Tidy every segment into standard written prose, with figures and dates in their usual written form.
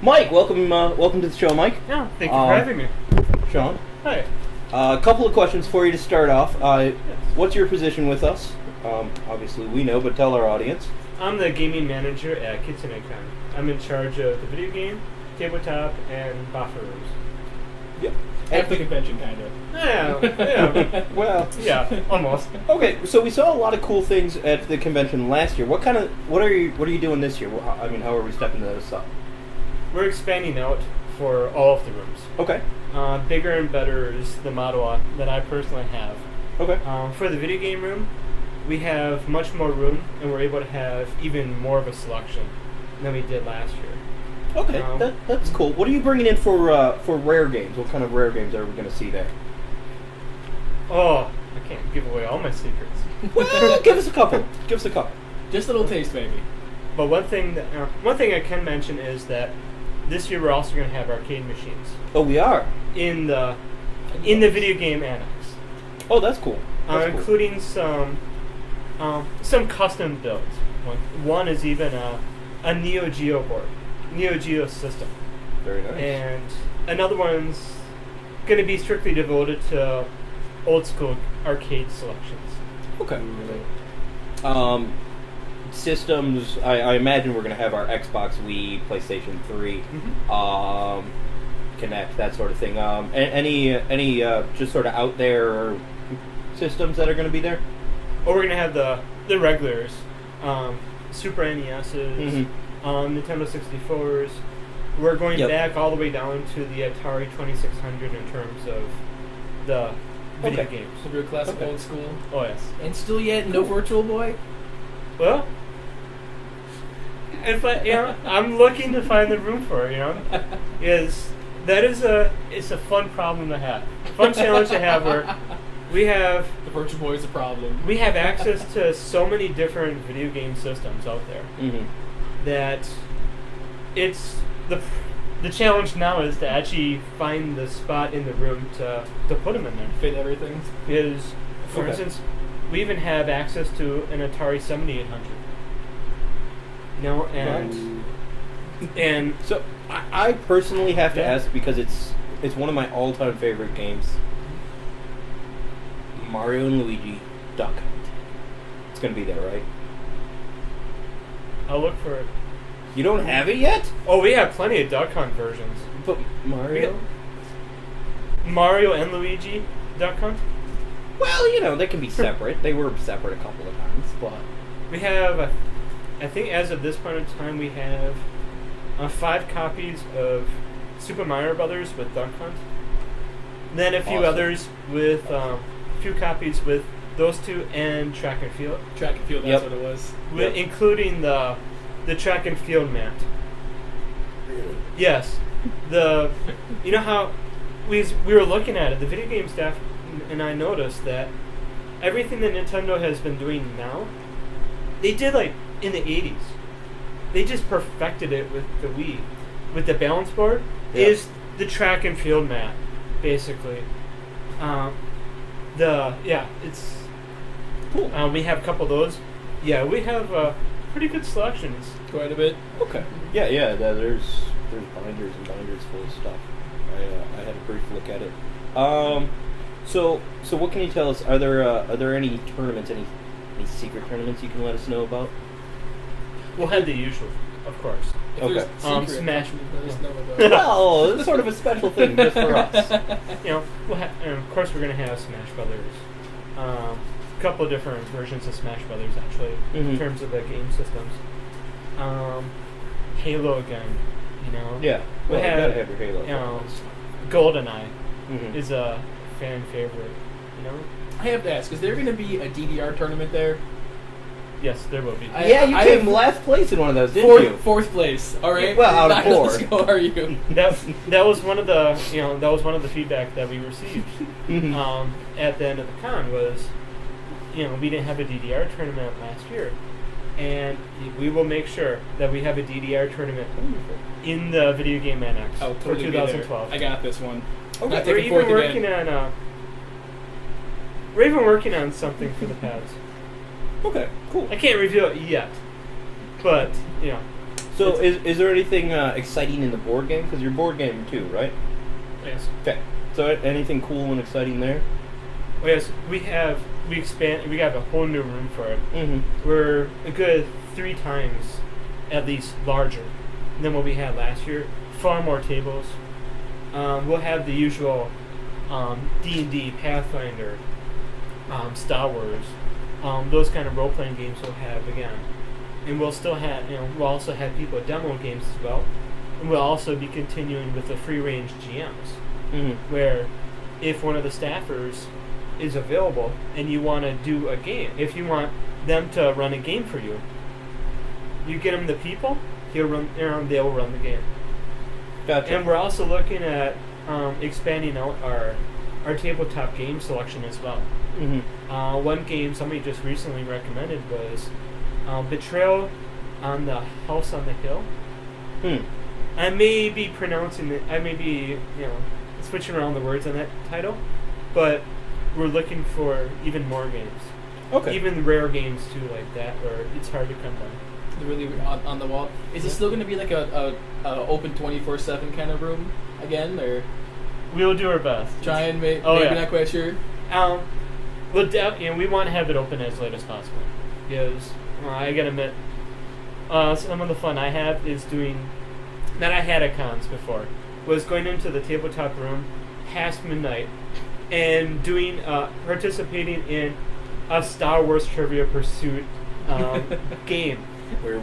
Mike, welcome to the show, Mike. Yeah, thank you for having me. Sean. Hi. A couple of questions for you to start off. Yes. What's your position with us? Obviously we know, but tell our audience. I'm the gaming manager at Kitsune Kon. I'm in charge of the video game, tabletop, and buffer rooms. Yeah. At the convention, kind of. Yeah. Well, yeah, almost. Okay, so we saw a lot of cool things at the convention last year. What are you doing this year? I mean, how are we stepping this up? We're expanding out for all of the rooms. Okay. Bigger and better is the motto that I personally have. Okay. For the video game room, we have much more room, and we're able to have even more of a selection than we did last year. Okay, that's cool. What are you bringing in for rare games? What kind of rare games are we going to see there? Oh, I can't give away all my secrets. Well, give us a couple. Just a little taste, baby. But one thing I can mention is that this year we're also going to have arcade machines. Oh, we are in the video game annex. Oh, that's cool. Including some custom builds. One is even a Neo Geo board, Neo Geo system. Very nice. And another one's going to be strictly devoted to old school arcade selections. Okay. Systems. I imagine we're going to have our Xbox, Wii, PlayStation 3, Kinect, that sort of thing. Any just sort of out there systems that are going to be there? Oh, we're going to have the regulars, Super NESs, Nintendo 64s. We're going back all the way down to the Atari 2600 in terms of the video games. So do a classic old school. Oh, yes. And still yet no Virtual Boy? Well, I'm looking to find the room for it, it's a fun problem to have. Fun challenge to have where we have... The Virtual Boy is a problem. We have access to so many different video game systems out there that it's... The challenge now is to actually find the spot in the room to put them in there. Fit everything. Is, for instance, we even have access to an Atari 7800. And so I personally have to ask because it's one of my all-time favorite games. Mario and Luigi Duck Hunt. It's gonna be there, right? I'll look for it. You don't have it yet? Oh, we have plenty of Duck Hunt versions. But Mario and Luigi Duck Hunt? Well, they can be separate. They were separate a couple of times, but... We have, I think as of this point in time, we have 5 copies of Super Mario Brothers with Duck Hunt. Then a few others with, a few copies with those two and Track and Field. Track and Field, that's what it was. Including the Track and Field mat. Really? Yes. You know how we were looking at it, the video game staff and I noticed that everything that Nintendo has been doing now, they did like in the 80s. They just perfected it with the Wii. With the balance board is the Track and Field mat, basically. It's cool. We have a couple of those. Yeah, we have pretty good selections. Quite a bit. Okay. Yeah. There's binders and binders full of stuff. I had a brief look at it. So what can you tell us? Are there any tournaments, any secret tournaments you can let us know about? We'll have the usual, of course. If Smash. Well, it's sort of a special thing just for us. And of course we're going to have Smash Brothers. A couple of different versions of Smash Brothers, actually, in terms of the game systems. Halo again, Yeah. We gotta have your Halo. GoldenEye is a fan favorite, I have to ask, is there going to be a DDR tournament there? Yes, there will be. You came last place in one of those, didn't you? Fourth place. All right. Well, out of 4. Let's go. Are you? That was one of the feedback that we received at the end of the con was, we didn't have a DDR tournament last year, and we will make sure that we have a DDR tournament in the video game annex for 2012. I got this one. Okay. We're even working on something for the pads. Okay, cool. I can't reveal it yet, but So is there anything exciting in the board game? Because you're board game too, right? Yes. Okay. So anything cool and exciting there? Oh, yes, we have a whole new room for it. Mm-hmm. We're a good 3 times at least larger than what we had last year. Far more tables. We'll have the usual D&D, Pathfinder, Star Wars, those kind of role-playing games we'll have again. And we'll still have, we'll also have people demo games as well. And we'll also be continuing with the free-range GMs, where if one of the staffers is available and you want to do a game, if you want them to run a game for you, you get them the people, they'll run the game. Gotcha. And we're also looking at expanding out our tabletop game selection as well. Mm-hmm. One game somebody just recently recommended was Betrayal on the House on the Hill. I may be pronouncing it, I may be, switching around the words on that title, but we're looking for even more games. Okay. Even rare games too, like that, where it's hard to come by. Really on the wall. Is it still going to be like a open 24/7 kind of room again, or We'll do our best. try and maybe yeah. not quite sure? We want to have it open as late as possible because I gotta admit, some of the fun I have is doing that I had at cons before was going into the tabletop room past midnight and doing participating in a Star Wars Trivia Pursuit game.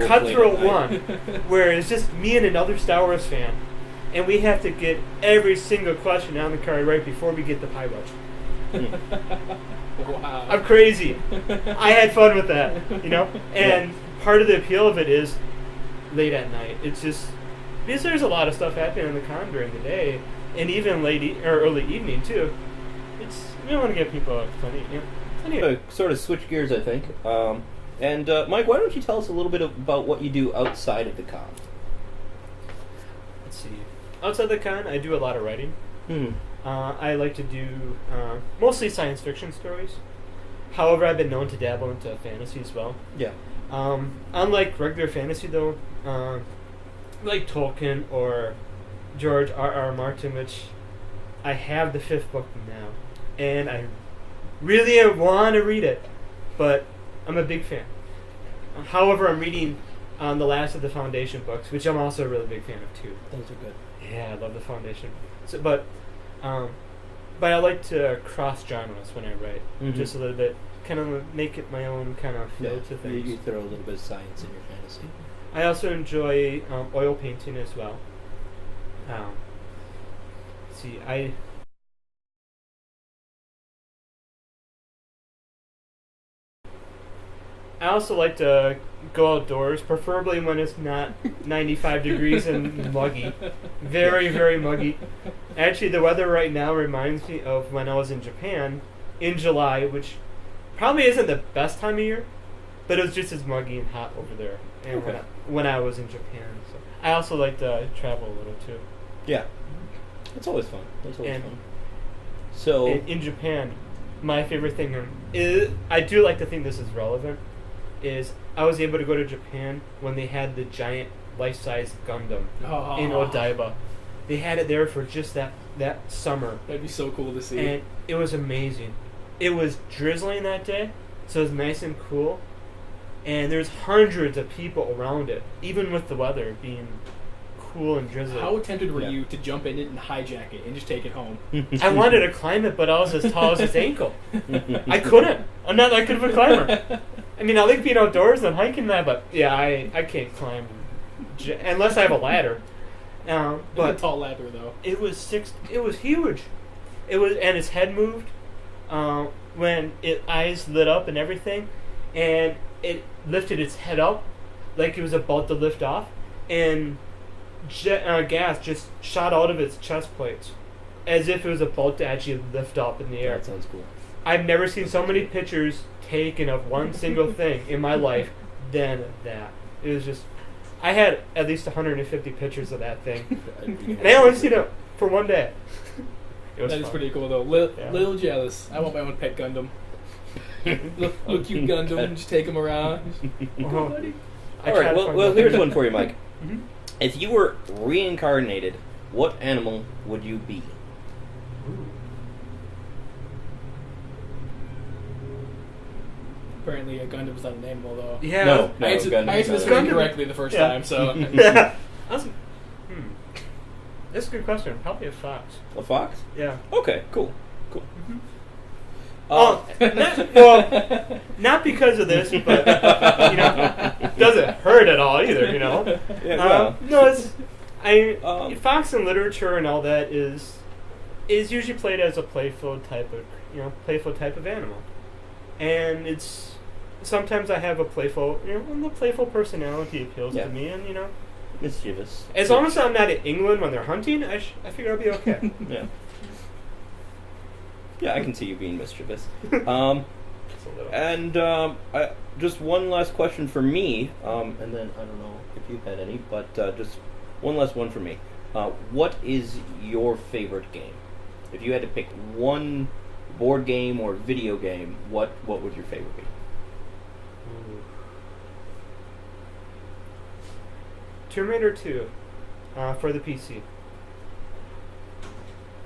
Cutthroat 1, where it's just me and another Star Wars fan, and we have to get every single question on the card right before we get the pie rush. Wow. I'm crazy. I had fun with that, And part of the appeal of it is late at night. It's just because there's a lot of stuff happening in the con during the day, and even or early evening too. We want to get people plenty. Sort of switch gears, I think. And Mike, why don't you tell us a little bit about what you do outside of the con? Let's see. Outside the con, I do a lot of writing. I like to do mostly science fiction stories. However, I've been known to dabble into fantasy as well. Yeah. Unlike regular fantasy, though, like Tolkien or George R.R. Martin, which I have the 5th book now, and I really want to read it, but I'm a big fan. However, I'm reading the last of the Foundation books, which I'm also a really big fan of too. Those are good. Yeah, I love the Foundation. So, but I like to cross genres when I write, just a little bit, kind of make it my own kind of feel to things. You throw a little bit of science in your fantasy. I also enjoy oil painting as well. I also like to go outdoors, preferably when it's not 95 degrees and muggy. Very, very muggy. Actually, the weather right now reminds me of when I was in Japan in July, which probably isn't the best time of year, but it was just as muggy and hot over there and when I was in Japan. So I also like to travel a little too. Yeah. It's always fun. Fun. So in Japan, my favorite thing is, I do like to think this is relevant, is I was able to go to Japan when they had the giant life-size Gundam in Odaiba. They had it there for just that summer. That'd be so cool to see. And it was amazing. It was drizzling that day, so it was nice and cool. And there's hundreds of people around it, even with the weather being cool and drizzly. How tempted were you to jump in it and hijack it and just take it home? I wanted to climb it, but I was as tall as his ankle. I couldn't. I'm not that good of a climber. I mean, I like being outdoors and hiking that, but yeah, I can't climb unless I have a ladder. But a tall ladder, though. It was huge. And its head moved when its eyes lit up and everything, and it lifted its head up like it was about to lift off, and gas just shot out of its chest plates as if it was about to actually lift up in the air. That sounds cool. I've never seen so many pictures taken of one single thing in my life than that. It was just, I had at least 150 pictures of that thing, and I only seen it for one day. It was That fun. is pretty cool, though. Little jealous. I want my own pet Gundam. little cute Gundam, just take him around. Uh-huh. All right. Well, here's one for you, Mike. Mm-hmm. If you were reincarnated, what animal would you be? Apparently, a Gundam is not an animal, though. Yeah. No, I answered Gundam I answered is this not one an incorrectly the first Yeah. time, so. That's, that's a good question. Probably a fox. A fox? Yeah. Okay, cool. Mm-hmm. Uh, Not because of this, but doesn't hurt at all either. Yeah, well. No, it's fox in Um, literature and all that is usually played as a playful type of animal, and it's sometimes I have a playful and the playful personality appeals Yeah. to me, and mischievous. as long as I'm not in England when they're hunting, I figure I'll be okay. Yeah. Yeah, I can see you being mischievous. Just a little. And just one last question for me, and then I don't know if you had any, but just one last one for me. What is your favorite game? If you had to pick one board game or video game, what would your favorite be? Tomb Raider 2 for the PC.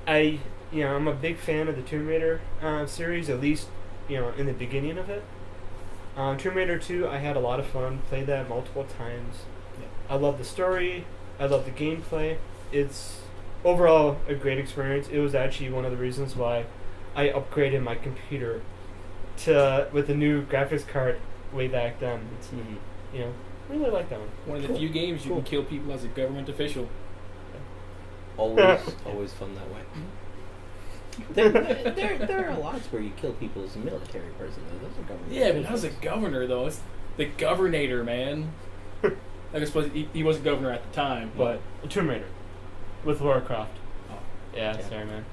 I'm a big fan of the Tomb Raider series, at least in the beginning of it. Tomb Raider 2, I had a lot of fun. Played that multiple times. Yeah. I love the story. I love the gameplay. It's overall a great experience. It was actually one of the reasons why I upgraded my computer with the new graphics card way back then. It's, really like that one. One of the Cool. few games you Cool. can kill people as a government official. Always fun that way. There are lots where you kill people as a military person. Though. Those are government. Yeah, but how's a governor, though? It's the governator, man. I suppose he wasn't governor at the time, but... Tomb Raider with Lara Croft. Oh, Yeah, Yeah. sorry, man.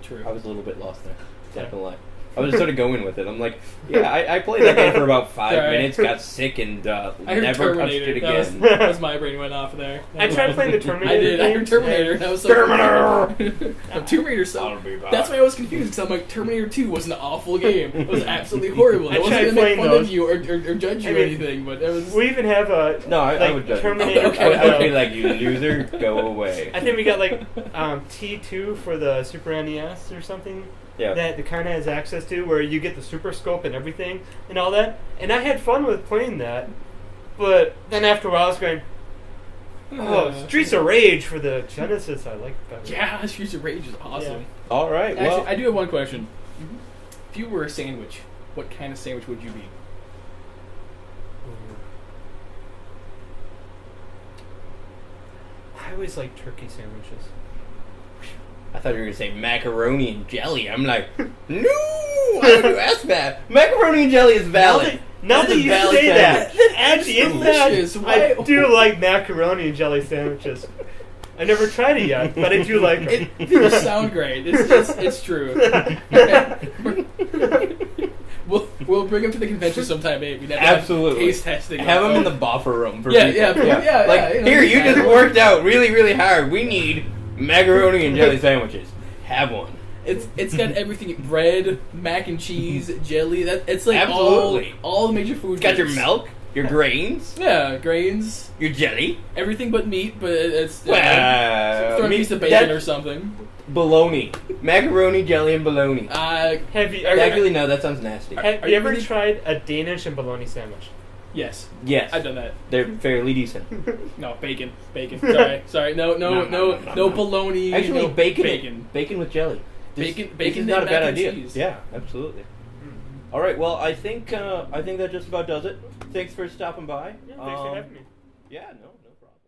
true. I was a little bit lost there. Not gonna lie. I was sort of going with it. I'm like, yeah, I played that game for about 5 Sorry. minutes, got sick, and I heard never touched Terminator. it That again. that was my brain went off there. I tried playing the Terminator. I did. I heard games, Terminator. and- And I was so Terminator! No, Tomb Raider. So I'll be back. that's why I was confused because I'm like, Terminator 2 was an awful game. It was absolutely horrible. I I wasn't tried gonna make playing fun those. of you or judge you I or mean, anything, but it was. We even have a No, I would judge you. Terminator. Okay. I would be like, you loser, go away. I think we got like T2 for the Super NES or something. Yeah. That the kind of has access to, where you get the Super Scope and everything and all that. And I had fun with playing that, but then after a while I was going, Streets of Rage for the Genesis I like better. Yeah, Streets of Rage is awesome. All right, well, Actually, I do have one question. If you were a sandwich, what kind of sandwich would you be? I always like turkey sandwiches. I thought you were going to say macaroni and jelly. I'm like, no! Why would you ask that? Macaroni and jelly is valid. Now That's that a you valid say that, sandwich. actually, in delicious. fact, Why- I do like macaroni and jelly sandwiches. I never tried it yet, but I do like them. They just sound great. It's true. We'll bring them to the convention sometime, maybe. We'd have to have Absolutely. taste testing. Have them in the buffer room for Yeah, people. yeah, Like, yeah, here, you just yeah. worked out really, really hard. We need macaroni and jelly sandwiches. Have one. It's got everything: bread, mac and cheese, jelly. It's like Absolutely. all the major food. It's got your groups. milk, your grains, Yeah, grains, your jelly. everything but meat. But it's Well, throw a meat- piece of bacon that- or something. Bologna. Macaroni, jelly, and bologna. Have you Actually, no, that sounds nasty. Are have you you ever really- tried a Danish and bologna sandwich? Yes, Yes. I've done that. They're fairly decent. No, bacon. Sorry. No, bologna. Actually, no bacon with jelly. Bacon This is and not a mac bad and idea. cheese. Yeah, absolutely. All right, well, I think that just about does it. Thanks for stopping by. Yeah, thanks for having me. Yeah, no problem.